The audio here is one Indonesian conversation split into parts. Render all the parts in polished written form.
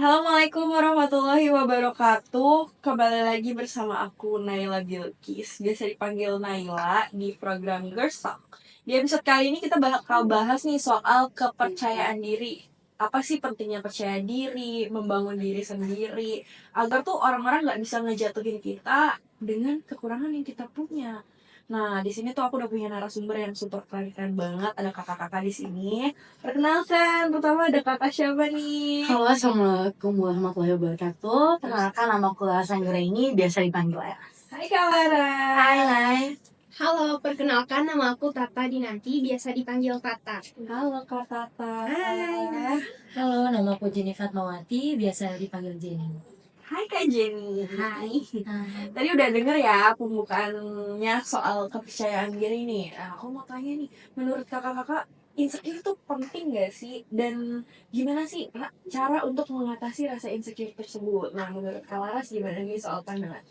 Assalamualaikum warahmatullahi wabarakatuh. Kembali lagi bersama aku Naila Bilkis, biasa dipanggil Naila di program Girls Talk. Di episode kali ini kita bakal bahas nih soal kepercayaan diri. Apa sih pentingnya percaya diri, membangun diri sendiri, agar tuh orang-orang nggak bisa ngejatuhin kita dengan kekurangan yang kita punya. Nah, di sini tuh aku udah punya narasumber yang super keren banget. Ada kakak-kakak di sini. Perkenalkan, pertama ada kakak siapa nih? Halo, Assalamualaikum warahmatullahi wabarakatuh. Perkenalkan, nama aku Laras Anggraini, biasa dipanggil Laras. Hai Kak Lara. Hai. Halo, perkenalkan nama aku Tata Dinanti, biasa dipanggil Tata. Halo Kak Tata. Hai. Halo, nama aku Jenny Fatmawati, biasa dipanggil Jenny. Hai Kak Jenny. Hai. Tadi udah denger ya pembukaannya soal kepercayaan diri nih. Nah, aku mau tanya nih, menurut kakak-kakak insecure itu penting gak sih? Dan gimana sih cara untuk mengatasi rasa insecure tersebut? Nah, menurut Kak Laras gimana nih soal pandangan?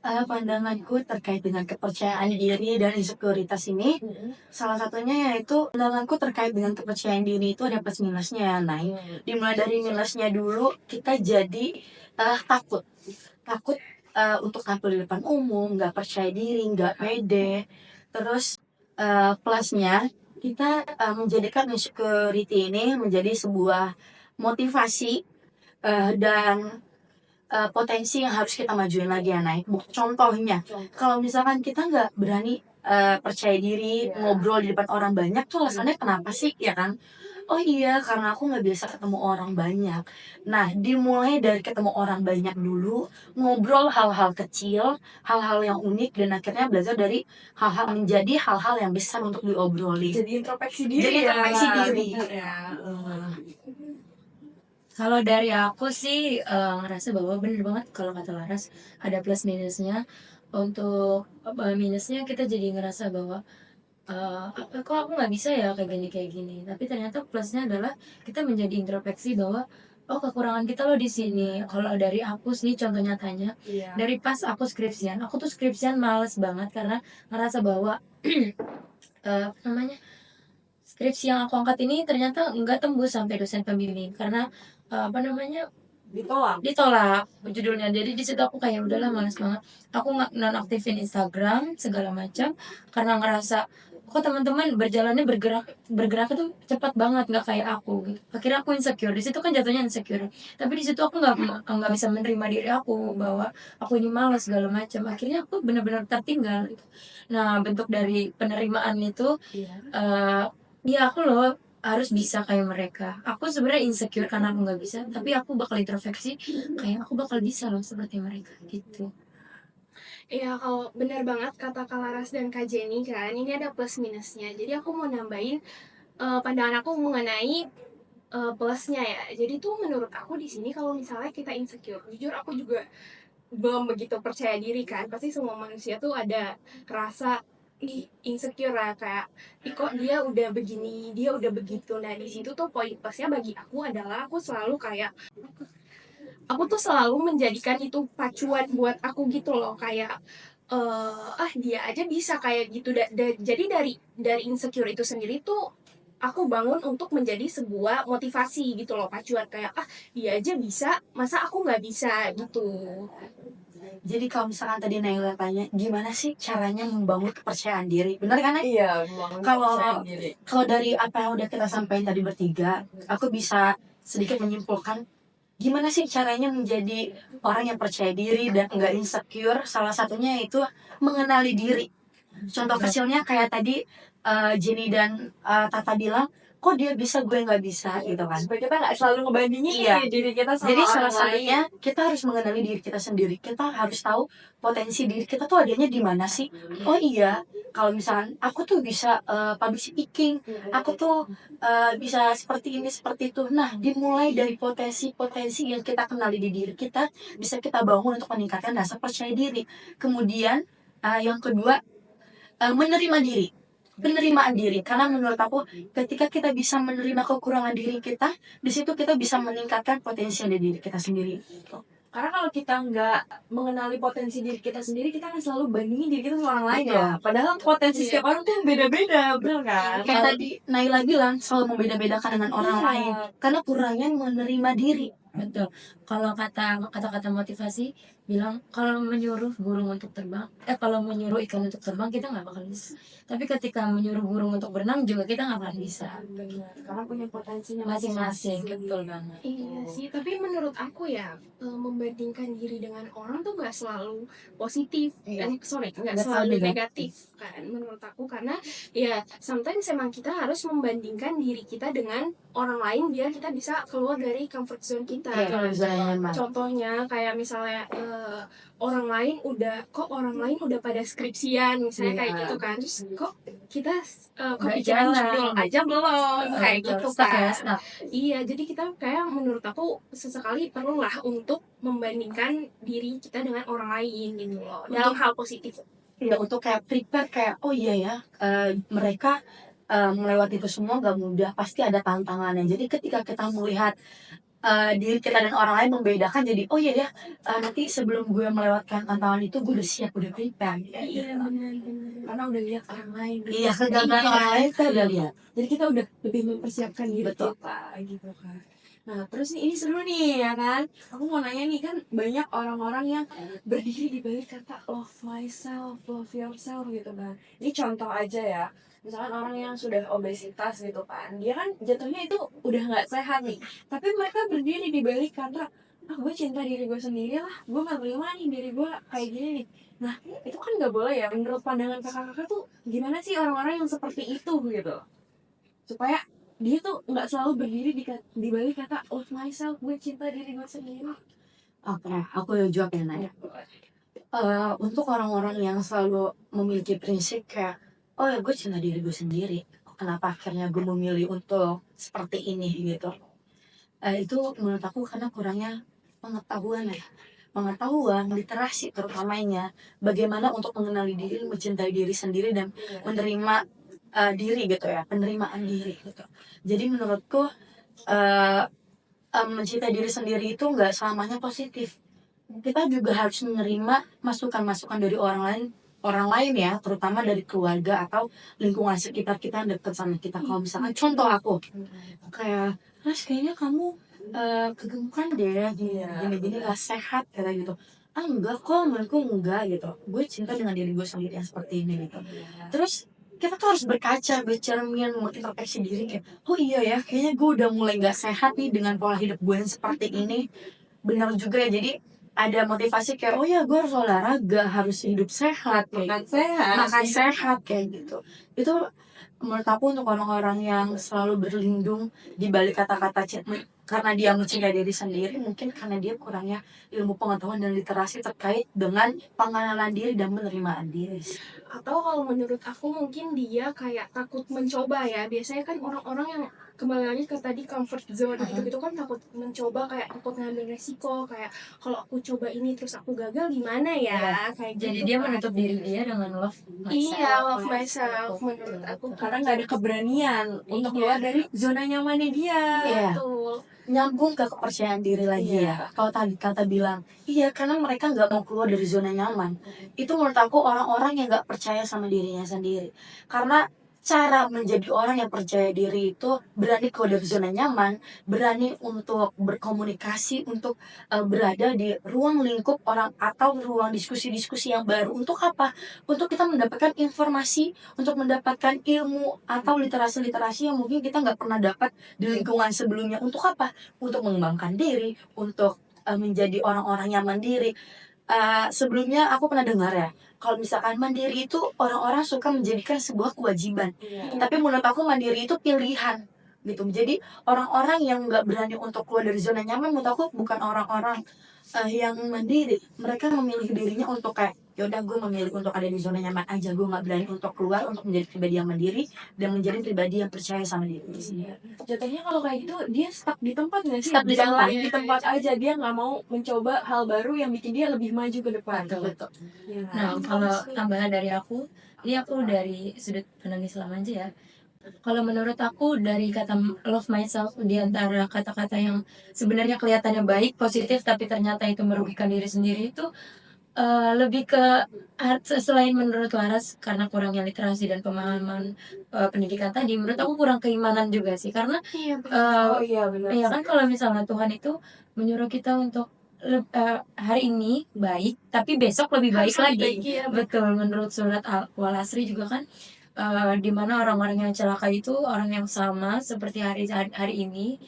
Pandanganku terkait dengan kepercayaan diri dan insekuritas ini, salah satunya yaitu pandanganku terkait dengan kepercayaan diri itu ada plus minusnya ya, Nay. Dimulai dari minusnya dulu, kita jadi takut untuk tampil di depan umum, nggak percaya diri, nggak pede. Terus plusnya kita menjadikan insecurity ini menjadi sebuah motivasi dan potensi yang harus kita majuin lagi ya, Nay. Contohnya, kalau misalkan kita nggak berani percaya diri, ngobrol di depan orang banyak tuh alasannya kenapa sih, ya kan? Oh iya, karena aku nggak biasa ketemu orang banyak. Nah, dimulai dari ketemu orang banyak dulu, ngobrol hal-hal kecil, hal-hal yang unik, dan akhirnya belajar dari hal-hal menjadi hal-hal yang besar untuk diobroli. Jadi introspeksi diri Jadi introspeksi diri. Ya. Kalau dari aku sih ngerasa bahwa bener banget kalau kata Laras ada plus minusnya. Untuk minusnya kita jadi ngerasa bahwa kok aku nggak bisa ya kayak gini. Tapi ternyata plusnya adalah kita menjadi introspeksi bahwa oh kekurangan kita loh di sini. Kalau dari aku sih contoh nyatanya Iya. dari pas aku tuh skripsian males banget karena ngerasa bahwa apa namanya skripsi yang aku angkat ini ternyata nggak tembus sampai dosen pembimbing karena apa namanya ditolak judulnya. Jadi di situ aku kayak udahlah males banget, aku nggak nonaktifin Instagram segala macam karena ngerasa kok teman-teman bergerak itu cepat banget nggak kayak aku gitu. Akhirnya aku insecure di situ, kan jatuhnya insecure, tapi di situ aku nggak bisa menerima diri aku bahwa aku ini malas segala macam. Akhirnya aku benar-benar tertinggal gitu. Nah, bentuk dari penerimaan itu ya aku loh harus bisa kayak mereka. Aku sebenarnya insecure karena aku nggak bisa, tapi aku bakal introspeksi kayak aku bakal bisa loh seperti mereka gitu. Iya, kalau benar banget kata Kak Laras dan Kak Jenny kan, ini ada plus minusnya. Jadi aku mau nambahin pandangan aku mengenai plusnya ya. Jadi tuh menurut aku di sini kalau misalnya kita insecure, jujur aku juga belum begitu percaya diri kan. Pasti semua manusia tuh ada rasa insecure lah, kayak kok dia udah begini, dia udah begitu. Nah di situ tuh poin plusnya bagi aku adalah aku tuh selalu menjadikan itu pacuan buat aku gitu loh, kayak dia aja bisa kayak gitu. Jadi dari insecure itu sendiri tuh aku bangun untuk menjadi sebuah motivasi gitu loh, pacuan kayak dia aja bisa, masa aku nggak bisa gitu. Jadi kalau misalkan tadi Naila tanya, gimana sih caranya membangun kepercayaan diri? Benar kan, Nay? Iya, Kalau dari apa yang udah kita sampaikan tadi bertiga, aku bisa sedikit menyimpulkan gimana sih caranya menjadi orang yang percaya diri dan enggak insecure. Salah satunya yaitu mengenali diri. Contoh kecilnya kayak tadi Jenny dan Tata bilang, kok dia bisa gue nggak bisa gitu kan. Supaya kita nggak selalu ngebandingin Iya. diri kita sama Jadi orang salah lain. satunya kita harus mengenali diri kita sendiri. Kita harus tahu potensi diri kita tuh adanya di mana sih. Oh iya, kalau misalkan aku tuh bisa public speaking, aku tuh bisa seperti ini seperti itu. Nah, dimulai dari potensi-potensi yang kita kenali di diri kita, bisa kita bangun untuk meningkatkan rasa percaya diri. Kemudian yang kedua, menerima diri. Penerimaan diri, karena menurut aku ketika kita bisa menerima kekurangan diri kita, di situ kita bisa meningkatkan potensi dari diri kita sendiri. Karena kalau kita nggak mengenali potensi diri kita sendiri, kita akan selalu bandingin diri kita sama orang lain ya. Padahal potensi setiap orang tuh beda-beda, bener kan? Kayak tadi Naila bilang, selalu membeda-bedakan dengan orang lain, karena kurangnya menerima diri. Betul. Kalau kata-kata motivasi bilang kalau menyuruh burung untuk terbang, kalau menyuruh ikan untuk terbang kita nggak bakal bisa. Tapi ketika menyuruh burung untuk berenang juga kita nggak bakal bisa. Benar, karena punya potensinya Masing-masing, masing-masing. betul banget. Iya sih, tapi menurut aku ya, membandingkan diri dengan orang tuh nggak selalu positif, Iya. sorry, nggak Nggak selalu selalu negatif. negatif kan menurut aku. Karena ya sometimes emang kita harus membandingkan diri kita dengan orang lain biar kita bisa keluar dari comfort zone kita. Iya, zona nyaman. Contohnya kayak misalnya orang lain udah pada skripsian misalnya kayak Iya. gitu kan, terus kok kita Nggak kepikiran jalan. judul aja belum kayak gitu Stuck ya, kan. stuck. Iya, jadi kita kayak menurut aku sesekali perlulah untuk membandingkan diri kita dengan orang lain gitu loh, dalam hal positif. Ya untuk kayak prepare kayak oh iya ya mereka melewati itu semua gak mudah, pasti ada tantangannya. Jadi ketika kita melihat diri kita dan orang lain membedakan, jadi oh iya ya nanti sebelum gue melewatkan tantangan itu gue udah siap, udah prepare gitu. Iya, benar-benar. Karena udah lihat orang lain. Iya, kegagalan orang lain kita udah lihat. Jadi kita udah lebih mempersiapkan diri Betul. kita gitu kan. Nah terus nih ini seru nih ya kan. Aku mau nanya nih, kan banyak orang-orang yang berdiri di balik kata love myself, love yourself gitu kan. Ini contoh aja ya. Misalkan orang yang sudah obesitas gitu kan, dia kan jatuhnya itu udah nggak sehat nih. Tapi mereka berdiri di balik kata, gue cinta diri gue sendiri lah, gue gak terima nih diri gue kayak gini nih. Nah itu kan nggak boleh ya. Menurut pandangan kakak-kakak tuh gimana sih orang-orang yang seperti itu gitu, supaya dia tuh nggak selalu berdiri di balik kata love myself, gue cinta diri gue sendiri. Oke, aku jawab ya Naya. Untuk orang-orang yang selalu memiliki prinsip kayak oh ya gue cinta diri gue sendiri, kenapa akhirnya gue memilih untuk seperti ini gitu, itu menurut aku karena kurangnya pengetahuan ya, pengetahuan literasi terutamanya bagaimana untuk mengenali diri, mencintai diri sendiri dan menerima diri gitu ya, penerimaan diri gitu. Jadi menurutku mencintai diri sendiri itu nggak selamanya positif. Kita juga harus menerima masukan-masukan dari orang lain ya, terutama dari keluarga atau lingkungan sekitar kita yang dekat sama kita. Kalau misalkan contoh aku kayak Mas kayaknya kamu kegemukan deh, gini-gini gak sehat kayak gitu. Enggak kok, menurutku enggak gitu, gue cinta dengan diri gue sendiri yang seperti ini gitu. Terus kita tuh harus berkaca, bercermin, mengintrospeksi diri kayak oh iya ya kayaknya gue udah mulai gak sehat nih dengan pola hidup gue yang seperti ini. Benar juga ya, jadi ada motivasi kayak oh ya gue harus olahraga, harus hidup sehat kayak gitu. Makan sehat kayak gitu. Itu menurut aku untuk orang-orang yang selalu berlindung di balik kata-kata karena dia mencintai diri sendiri, mungkin karena dia kurangnya ilmu pengetahuan dan literasi terkait dengan pengenalan diri dan penerimaan diri. Atau kalau menurut aku mungkin dia kayak takut mencoba ya. Biasanya kan orang-orang yang kembali lagi ke tadi comfort zone gitu-gitu kan takut mencoba, kayak takut ngambil resiko, kayak kalau aku coba ini terus aku gagal gimana ya, kayak Jadi gitu dia kan. menutup diri dia dengan love myself. Iya, love myself menurut aku Karena nggak ada keberanian untuk keluar dari zona nyamannya dia. Iya. betul. Nyambung ke kepercayaan diri lagi ya. Kalau tadi kata bilang, iya karena mereka nggak mau keluar dari zona nyaman. Itu menurut aku orang-orang yang nggak percaya sama dirinya sendiri. Karena cara menjadi orang yang percaya diri itu berani keluar dari zona nyaman, berani untuk berkomunikasi, untuk berada di ruang lingkup orang atau ruang diskusi-diskusi yang baru. Untuk apa? Untuk kita mendapatkan informasi, untuk mendapatkan ilmu atau literasi-literasi yang mungkin kita nggak pernah dapat di lingkungan sebelumnya. Untuk apa? Untuk mengembangkan diri, untuk menjadi orang-orang yang mandiri. Sebelumnya aku pernah dengar ya, kalau misalkan mandiri itu orang-orang suka menjadikan sebuah kewajiban. Tapi menurut aku mandiri itu pilihan gitu. Jadi orang-orang yang nggak berani untuk keluar dari zona nyaman, menurut aku bukan orang-orang yang mandiri. Mereka memilih dirinya untuk kayak yaudah gue memilih untuk ada di zona nyaman aja, gue nggak berani untuk keluar untuk menjadi pribadi yang mandiri dan menjadi pribadi yang percaya sama diri sendiri. Jatuhnya kalau kayak gitu dia stuck di tempat nggak sih? Stuck di Jalan tempat. di tempat aja, dia nggak mau mencoba hal baru yang bikin dia lebih maju ke depan. Betul. Iya kan? Nah, kalau tambahan dari aku, ini aku dari sudut pandang Islam aja ya. Kalau menurut aku dari kata love myself, di antara kata-kata yang sebenarnya kelihatannya baik, positif, tapi ternyata itu merugikan diri sendiri, itu lebih ke selain menurut Laras karena kurangnya literasi dan pemahaman, pendidikan tadi, menurut aku kurang keimanan juga sih. Karena, Iya benar. Oh iya benar iya sih. kan kalau misalnya Tuhan itu menyuruh kita untuk hari ini baik, tapi besok lebih baik Harus lebih lagi. baik, iya benar. Betul, menurut surat Wal-Asri juga kan, di mana orang-orang yang celaka itu orang yang sama seperti hari hari ini.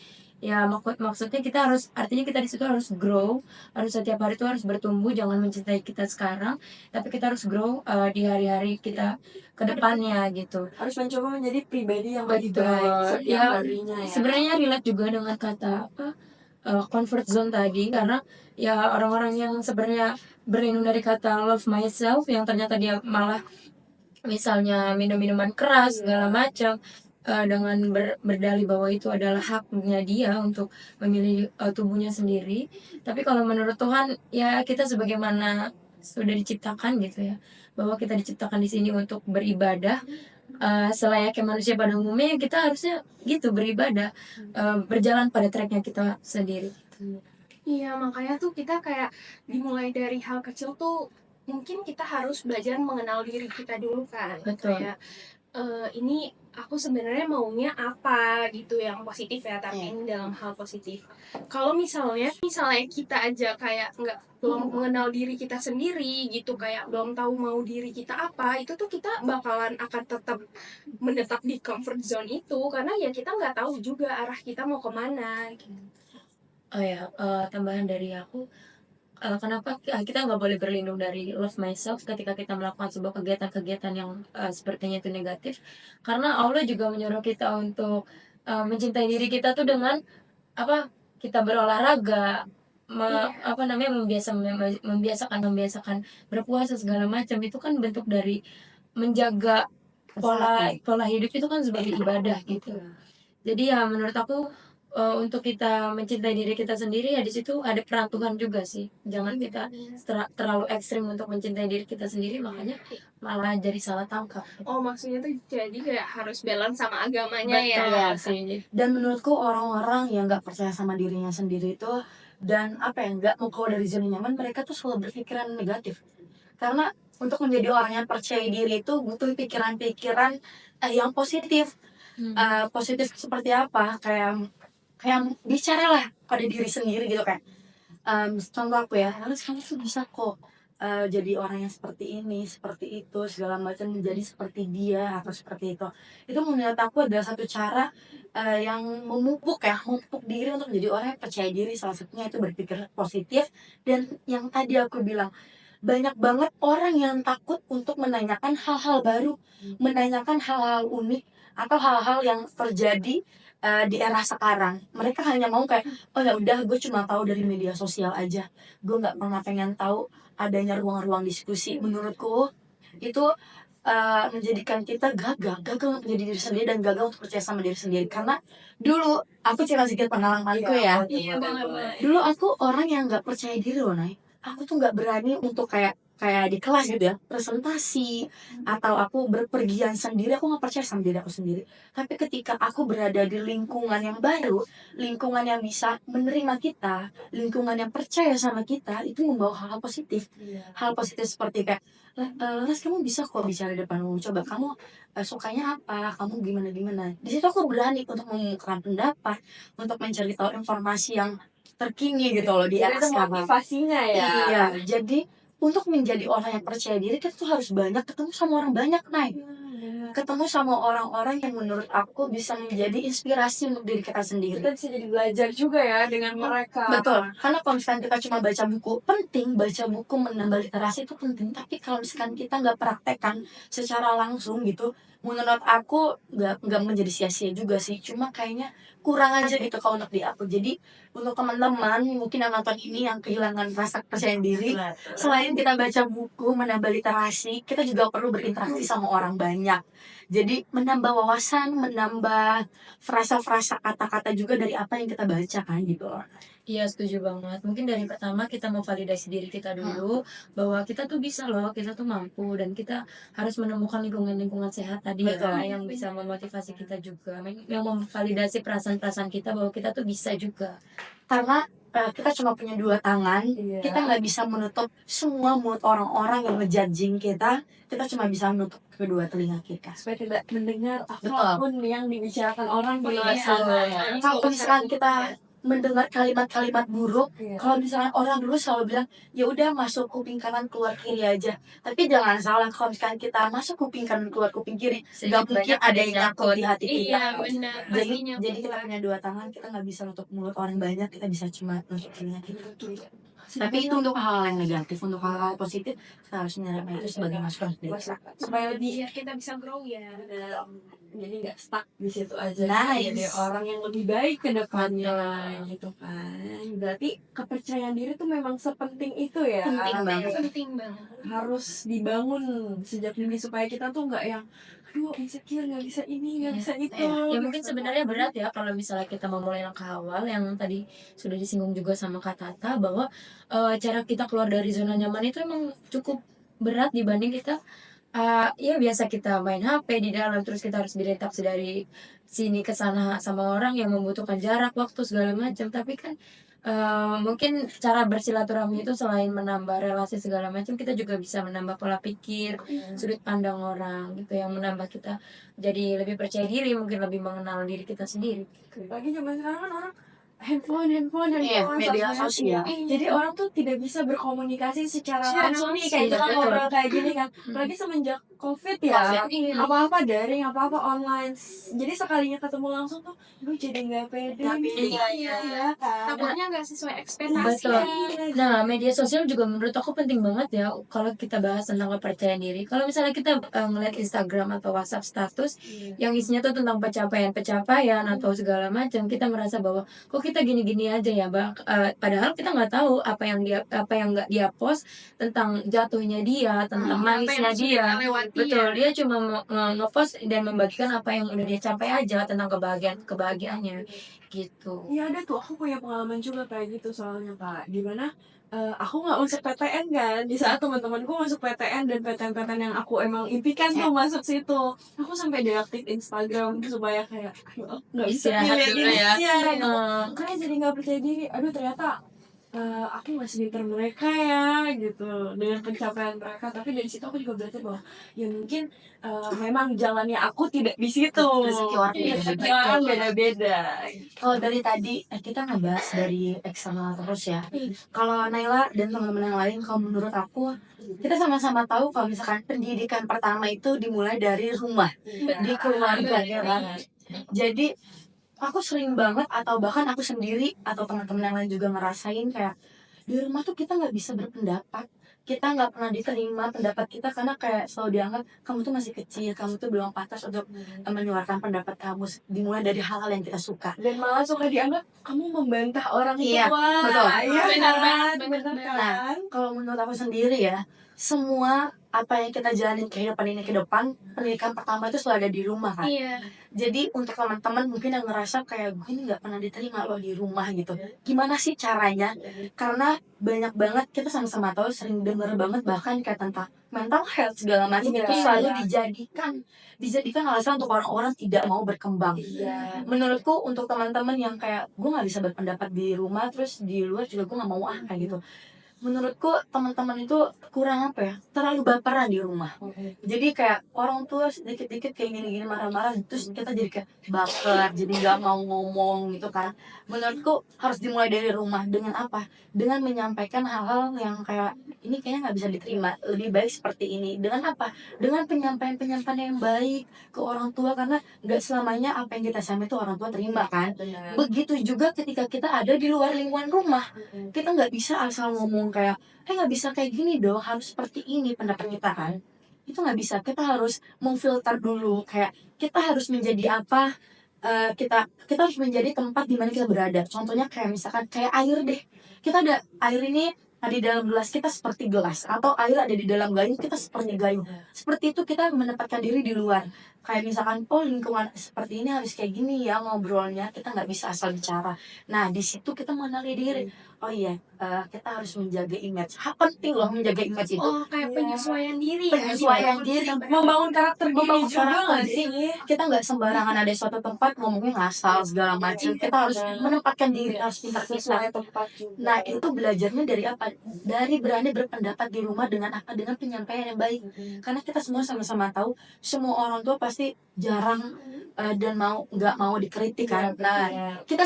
Ya maksudnya kita harus artinya kita di situ harus grow, harus setiap hari itu harus bertumbuh, jangan mencintai kita sekarang, tapi kita harus grow, di hari-hari kita ke depannya gitu. Harus mencoba menjadi pribadi yang lebih Betul, baik setiap ya harinya ya. sebenarnya relate juga dengan kata apa, comfort zone tadi karena ya orang-orang yang sebenarnya berlindung dari kata love myself yang ternyata dia malah misalnya minum minuman keras segala macam, dengan berdalih bahwa itu adalah haknya dia untuk memilih, tubuhnya sendiri. Tapi kalau menurut Tuhan ya kita sebagaimana sudah diciptakan gitu ya, bahwa kita diciptakan di sini untuk beribadah, selayaknya manusia pada umumnya ya kita harusnya gitu beribadah, berjalan pada track-nya kita sendiri gitu. Iya, makanya tuh kita kayak dimulai dari hal kecil tuh mungkin kita harus belajar mengenal diri kita dulu kan. Betul. Kayak ini aku sebenarnya maunya apa gitu yang positif ya, tapi ini dalam hal positif. Kalau misalnya kita aja kayak nggak belum mengenal diri kita sendiri gitu, kayak belum tahu mau diri kita apa, itu tuh kita bakalan akan tetap menetap di comfort zone itu karena ya kita nggak tahu juga arah kita mau kemana gitu. Oh ya, tambahan dari aku, kenapa kita nggak boleh berlindung dari love myself ketika kita melakukan sebuah kegiatan-kegiatan yang, sepertinya itu negatif, karena Allah juga menyuruh kita untuk, mencintai diri kita tuh dengan, apa, kita berolahraga, Iya. apa namanya, membiasakan membiasakan berpuasa segala macam, itu kan bentuk dari menjaga pola pola hidup itu kan sebagai ibadah gitu. Jadi ya menurut aku, untuk kita mencintai diri kita sendiri ya di situ ada peran Tuhan juga sih. Jangan kita terlalu ekstrim untuk mencintai diri kita sendiri makanya malah jadi salah tangkap. Oh, maksudnya tuh jadi kayak harus balance sama agamanya ya. Betul Iya. sih. Dan menurutku orang-orang yang nggak percaya sama dirinya sendiri itu dan apa ya nggak mau keluar dari zona nyaman, mereka tuh selalu berpikiran negatif. Karena untuk menjadi orang yang percaya diri itu butuh pikiran-pikiran yang positif. Positif seperti apa? Kayak kayak bicaralah pada diri sendiri gitu kan. Contoh aku ya, harus kamu tuh bisa kok jadi orang yang seperti ini, seperti itu, segala macam menjadi seperti dia atau seperti itu. Itu menurut aku adalah satu cara yang memupuk diri untuk menjadi orang yang percaya diri. Salah satunya itu berpikir positif dan yang tadi aku bilang banyak banget orang yang takut untuk menanyakan hal-hal baru, menanyakan hal-hal unik atau hal-hal yang terjadi di era sekarang. Mereka hanya mau kayak, oh ya udah, gue cuma tahu dari media sosial aja. Gue nggak pernah pengen tahu adanya ruang-ruang diskusi. Menurutku itu menjadikan kita gagal untuk menjadi diri sendiri dan gagal untuk percaya sama diri sendiri. Karena dulu aku cerita sedikit pengalamanku ya. Iya, boleh. Dulu aku orang yang nggak percaya diri loh, Nay. Aku tuh nggak berani untuk kayak kayak di kelas gitu ya, presentasi atau aku berpergian sendiri, aku nggak percaya sama diri aku sendiri. Tapi ketika aku berada di lingkungan yang baru, lingkungan yang bisa menerima kita, lingkungan yang percaya sama kita, itu membawa hal-hal positif. Hal positif seperti kayak, Laras kamu bisa kok bicara di depan umum, coba kamu sukanya apa, kamu gimana-gimana. Di situ aku berani untuk mengungkapkan pendapat, untuk mencari tahu informasi yang terkini gitu loh di Jadi era itu sekarang. motivasinya ya. Iya, jadi untuk menjadi orang yang percaya diri kita tuh harus banyak ketemu sama orang banyak, Nay. Ketemu sama orang-orang yang menurut aku bisa menjadi inspirasi untuk diri kita sendiri. Kita bisa jadi belajar juga ya dengan mereka. Betul, karena kalau misalkan kita cuma baca buku, penting baca buku menambah literasi itu penting. Tapi kalau misalkan kita nggak praktekkan secara langsung gitu, menurut aku nggak menjadi sia-sia juga sih. Cuma kayaknya kurang aja gitu kalau untuk di aku. Jadi untuk teman-teman mungkin yang nonton ini yang kehilangan rasa percaya diri, selain kita baca buku menambah literasi, kita juga perlu berinteraksi sama orang banyak. Jadi menambah wawasan, menambah frasa-frasa kata-kata juga dari apa yang kita baca kan gitu loh. Iya setuju banget. Mungkin dari pertama kita memvalidasi diri kita dulu bahwa kita tuh bisa loh, kita tuh mampu dan kita harus menemukan lingkungan-lingkungan sehat tadi ya Betul. yang bisa memotivasi kita juga, yang memvalidasi perasaan-perasaan kita bahwa kita tuh bisa juga. Karena kita cuma punya dua tangan. Iya. Kita nggak bisa menutup semua mulut orang-orang yang ngejudging kita. Kita cuma bisa menutup kedua telinga kita. Supaya tidak mendengar Betul. apapun yang dibicarakan orang di luar Iya. sana. Kalau misalkan kita mendengar kalimat-kalimat buruk, Iya. kalau misalkan orang dulu selalu bilang, ya udah masuk kuping kanan keluar kiri aja. Tapi jangan salah, kalau misalkan kita masuk kuping kanan keluar kuping kiri, nggak mungkin ada yang nyangkut di hati kita. Iya, benar. Jadi, Pastinya jadi kita punya dua tangan, kita nggak bisa nutup mulut orang banyak, kita bisa cuma nutup telinga kita. Tapi itu untuk hal yang negatif, untuk hal positif kita harus menyerap itu sebagai masukan sendiri. Supaya lebih biar kita bisa grow ya. jadi nggak stuck di situ aja. Nice. Jadi orang yang lebih baik ke depannya gitu kan. Berarti kepercayaan diri tuh memang sepenting itu ya. Penting banget. Penting banget. Harus dibangun sejak dini supaya kita tuh nggak yang aduh insecure, nggak bisa ini, nggak bisa itu. Ya mungkin sebenarnya berat ya kalau misalnya kita memulai langkah awal yang tadi sudah disinggung juga sama Kak Tata bahwa cara kita keluar dari zona nyaman itu emang cukup berat dibanding kita ya biasa kita main HP di dalam terus kita harus beradaptasi dari sini ke sana sama orang yang membutuhkan jarak waktu segala macam tapi kan mungkin cara bersilaturahmi itu selain menambah relasi segala macam kita juga bisa menambah pola pikir sudut pandang orang gitu yang menambah kita jadi lebih percaya diri mungkin lebih mengenal diri kita sendiri. Lagi zaman sekarang kan orang handphone Iya, media sosial. Jadi orang tuh tidak bisa berkomunikasi secara Secara langsung nih langsung, kayak kita betul. ngobrol kayak gini kan. Apalagi semenjak COVID ya. Iya. Apa-apa daring, apa-apa online. Jadi sekalinya ketemu langsung tuh, lu jadi nggak pede. Nggak nih. pede. Iya kan. Takutnya nggak sesuai ekspektasi. Betul. Nah, media sosial juga menurut aku penting banget ya kalau kita bahas tentang kepercayaan diri. Kalau misalnya kita ngeliat Instagram atau WhatsApp status yang isinya tuh tentang pencapaian atau segala macam, kita merasa bahwa kok kita gini-gini aja ya, padahal kita nggak tahu apa yang nggak dia post tentang jatuhnya dia, tentang nangisnya dia. Betul, dia cuma ngepost dan membagikan apa yang udah dia capai aja tentang kebahagiaannya gitu. Iya ada tuh, aku punya pengalaman juga kayak gitu soalnya Kak. Dimana aku nggak masuk PTN kan, di saat teman-temanku masuk PTN dan PTN-PTN yang aku emang impikan tuh masuk situ. Aku sampai deaktif Instagram supaya kayak, aduh nggak bisa Istirahat ngeliat dulu ini. ya. Iya, makanya jadi nggak percaya diri. Aduh ternyata aku nggak sebintar mereka ya gitu dengan pencapaian mereka. Tapi dari situ aku juga belajar bahwa ya mungkin memang jalannya aku tidak di situ. Rezeki orang Rezeki orang beda-beda. Kalau dari tadi kita ngebahas dari eksternal terus ya. Kalau Naila dan teman-teman yang lain, kalau menurut aku kita sama-sama tahu kalau misalkan pendidikan pertama itu dimulai dari rumah, di keluarga ya kan. Jadi aku sering banget atau bahkan aku sendiri atau teman-teman yang lain juga ngerasain kayak di rumah tuh kita nggak bisa berpendapat, kita nggak pernah diterima pendapat kita karena kayak selalu dianggap kamu tuh masih kecil, kamu tuh belum pantas untuk menyuarakan pendapat kamu, dimulai dari hal-hal yang kita suka. Dan malah suka dianggap kamu membantah orang Iya, tua. betul. Iya Benar kan? banget, Benar benar. kan? Kalau menurut aku sendiri ya, semua apa yang kita jalanin kehidupan ini ke depan, pendidikan pertama itu selalu ada di rumah kan. Iya. Jadi untuk teman-teman mungkin yang ngerasa kayak gue ini nggak pernah diterima loh di rumah gitu. Gimana sih caranya? Karena banyak banget kita sama-sama tahu sering denger banget bahkan kayak tentang mental health segala macam Iya. itu selalu dijadikan alasan untuk orang-orang tidak mau berkembang. Iya. Menurutku untuk teman-teman yang kayak gue nggak bisa berpendapat di rumah terus di luar juga gue nggak mau kayak gitu. Menurutku teman-teman itu kurang apa ya, terlalu baperan di rumah. Jadi kayak orang tua sedikit-dikit kayak gini-gini marah-marah terus kita jadi kayak baper, jadi nggak mau ngomong gitu kan. Menurutku harus dimulai dari rumah. Dengan apa? Dengan menyampaikan hal-hal yang kayak ini kayaknya nggak bisa diterima, lebih baik seperti ini. Dengan apa? Dengan penyampaian-penyampaian yang baik ke orang tua, karena nggak selamanya apa yang kita sampaikan itu orang tua terima kan. Begitu juga ketika kita ada di luar lingkungan rumah, kita nggak bisa asal ngomong kayak nggak bisa kayak gini dong, harus seperti ini pendapat kita kan. Itu nggak bisa, kita harus memfilter dulu kayak kita harus menjadi apa, kita harus menjadi tempat di mana kita berada. Contohnya kayak misalkan kayak air deh, kita ada air ini ada di dalam gelas kita seperti gelas, atau air ada di dalam gayung kita seperti gayung. Seperti itu kita menempatkan diri di luar. Kayak misalkan lingkungan seperti ini harus kayak gini ya ngobrolnya, kita nggak bisa asal bicara. Nah di situ kita mengenali diri, oh iya, kita harus menjaga image. Penting loh menjaga image itu. Oh, kayak Iya. penyesuaian diri ya. Penyesuaian diri, Membangun karakter diri membangun juga karakter nggak diri. sih? Kita nggak sembarangan ada suatu tempat ngomongnya ngasal segala macam. Kita harus menempatkan diri, harus pintar-pintar. Sesuai tempat juga. Nah, itu belajarnya dari apa? Dari berani berpendapat di rumah dengan apa? Dengan penyampaian yang baik. Karena kita semua sama-sama tahu, semua orang tua pasti jarang dan nggak mau dikritik kan. Nah, kita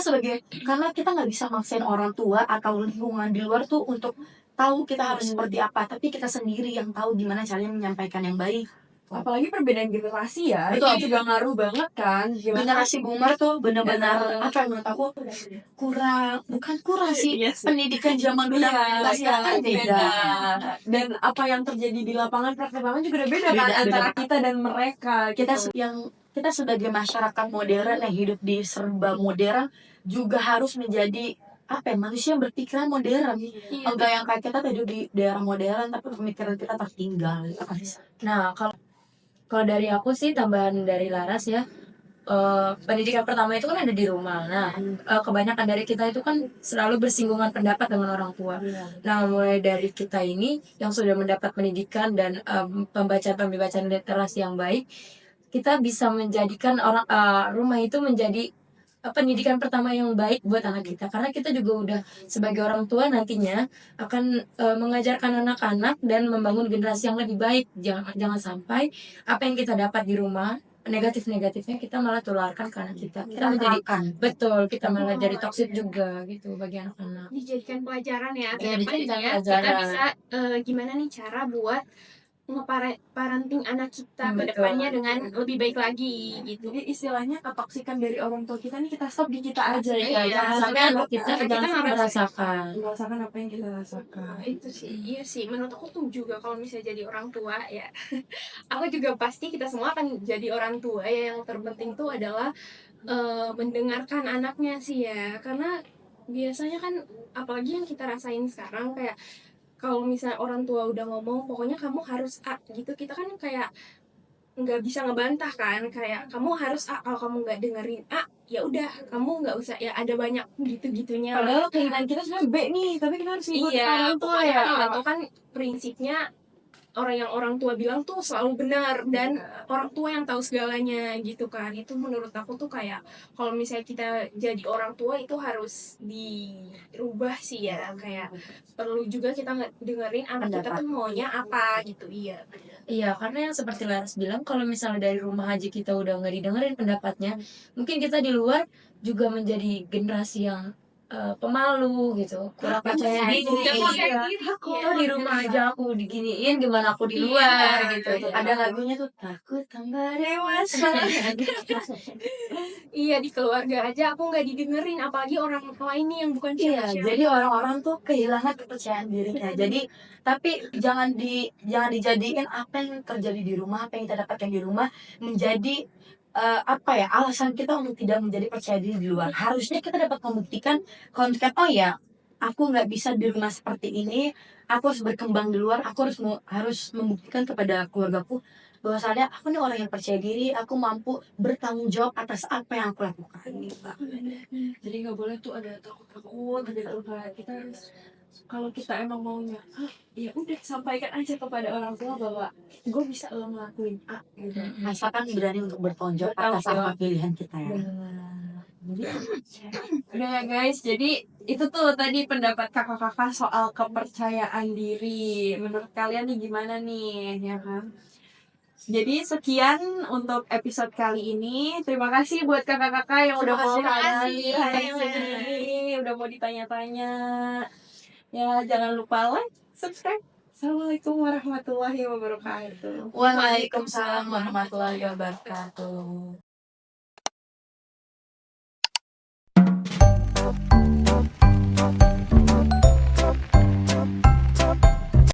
karena kita nggak bisa maksain orang tua atau lingkungan di luar tuh untuk tahu kita harus seperti apa, tapi kita sendiri yang tahu gimana caranya menyampaikan yang baik. Apalagi perbedaan generasi ya, Betul. itu juga ngaruh banget kan. Gimana? Generasi boomer tuh benar-benar Benar. apa yang menurut aku bukan kurang sih, Iya sih. pendidikan zaman dulu Iya, sekarang kan beda. Dan apa yang terjadi di lapangan, praktek lapangan juga udah beda kan Beda. antara kita dan mereka. Kita gitu. kita sebagai masyarakat modern yang hidup di serba modern juga harus menjadi apa ya, manusia yang berpikiran modern. Iya. Enggak yang kayak kita hidup di daerah modern tapi pemikiran kita tertinggal. Nah, kalau dari aku sih tambahan dari Laras ya, pendidikan pertama itu kan ada di rumah. Nah, kebanyakan dari kita itu kan selalu bersinggungan pendapat dengan orang tua. Nah, mulai dari kita ini yang sudah mendapat pendidikan dan pembacaan literasi yang baik, kita bisa menjadikan rumah itu menjadi pendidikan pertama yang baik buat anak kita, karena kita juga udah sebagai orang tua nantinya akan mengajarkan anak-anak dan membangun generasi yang lebih baik. Jangan sampai apa yang kita dapat di rumah negatifnya kita malah tularkan ke anak kita menjadi kita malah jadi toksik juga gitu bagi anak-anak. Dijadikan pelajaran ya ke Iya, depan dijadikan ya. pelajaran. Kita bisa gimana nih cara buat ngeparenting anak kita ke Betul. depannya dengan lebih baik lagi gitu. Jadi istilahnya ketoksikan dari orang tua kita nih kita stop di kita aja ya. Iya, Jangan sampai anak kita kita jangan sampai merasakan. merasakan apa yang kita rasakan. Itu sih, iya sih. Menurut aku tuh juga kalau misalnya jadi orang tua ya, aku juga pasti kita semua akan jadi orang tua ya. Yang terpenting tuh adalah mendengarkan anaknya sih ya, karena biasanya kan apalagi yang kita rasain sekarang kayak kalau misalnya orang tua udah ngomong pokoknya kamu harus A gitu, kita kan kayak nggak bisa ngebantah kan, kayak kamu harus A, kalau kamu nggak dengerin A ya udah kamu nggak usah, ya ada banyak gitu-gitunya lah. Padahal keinginan kita sebenarnya B nih, tapi kita harus ikut Iya, orang tua pokoknya ya. orang tua kan prinsipnya orang tua bilang tuh selalu benar dan orang tua yang tahu segalanya gitu kan. Itu menurut aku tuh kayak kalau misalnya kita jadi orang tua itu harus dirubah sih ya, kayak perlu juga kita dengerin anak kita tuh maunya apa gitu. Iya, karena yang seperti Laras bilang, kalau misalnya dari rumah aja kita udah nggak didengerin pendapatnya, mungkin kita di luar juga menjadi generasi yang pemalu gitu, kurang percaya diri. Nggak percaya Iya. diri, Kok iya. di rumah aja aku diginiin, gimana aku di luar gitu. Ada lagunya tuh, takut tambah dewasa. Iya, di keluarga aja aku nggak didengerin, apalagi orang lain nih yang bukan Iya, siapa-siapa. jadi orang-orang tuh kehilangan kepercayaan dirinya. Jadi tapi jangan dijadiin apa yang terjadi di rumah, apa yang kita dapatkan di rumah menjadi alasan kita untuk tidak menjadi percaya diri di luar. Harusnya kita dapat membuktikan oh ya, aku nggak bisa di rumah seperti ini, aku harus berkembang di luar, aku harus membuktikan kepada keluargaku bahwasannya aku nih orang yang percaya diri, aku mampu bertanggung jawab atas apa yang aku lakukan. Jadi nggak boleh tuh ada takut gitu kan. Kita harus, kalau kita emang maunya ya udah sampaikan aja kepada orang tua bahwa gue bisa lo ngelakuin A gitu. Asalkan berani untuk bertanggung jawab atas apa pilihan kita ya. Udah ya guys, jadi itu tuh tadi pendapat kakak-kakak soal kepercayaan diri. Menurut kalian nih gimana nih, ya kan? Jadi sekian untuk episode kali ini. Terima kasih buat kakak-kakak yang udah mau kasih. udah mau ditanya-tanya. Ya jangan lupa like, subscribe. Assalamualaikum warahmatullahi wabarakatuh. Waalaikumsalam warahmatullahi wabarakatuh.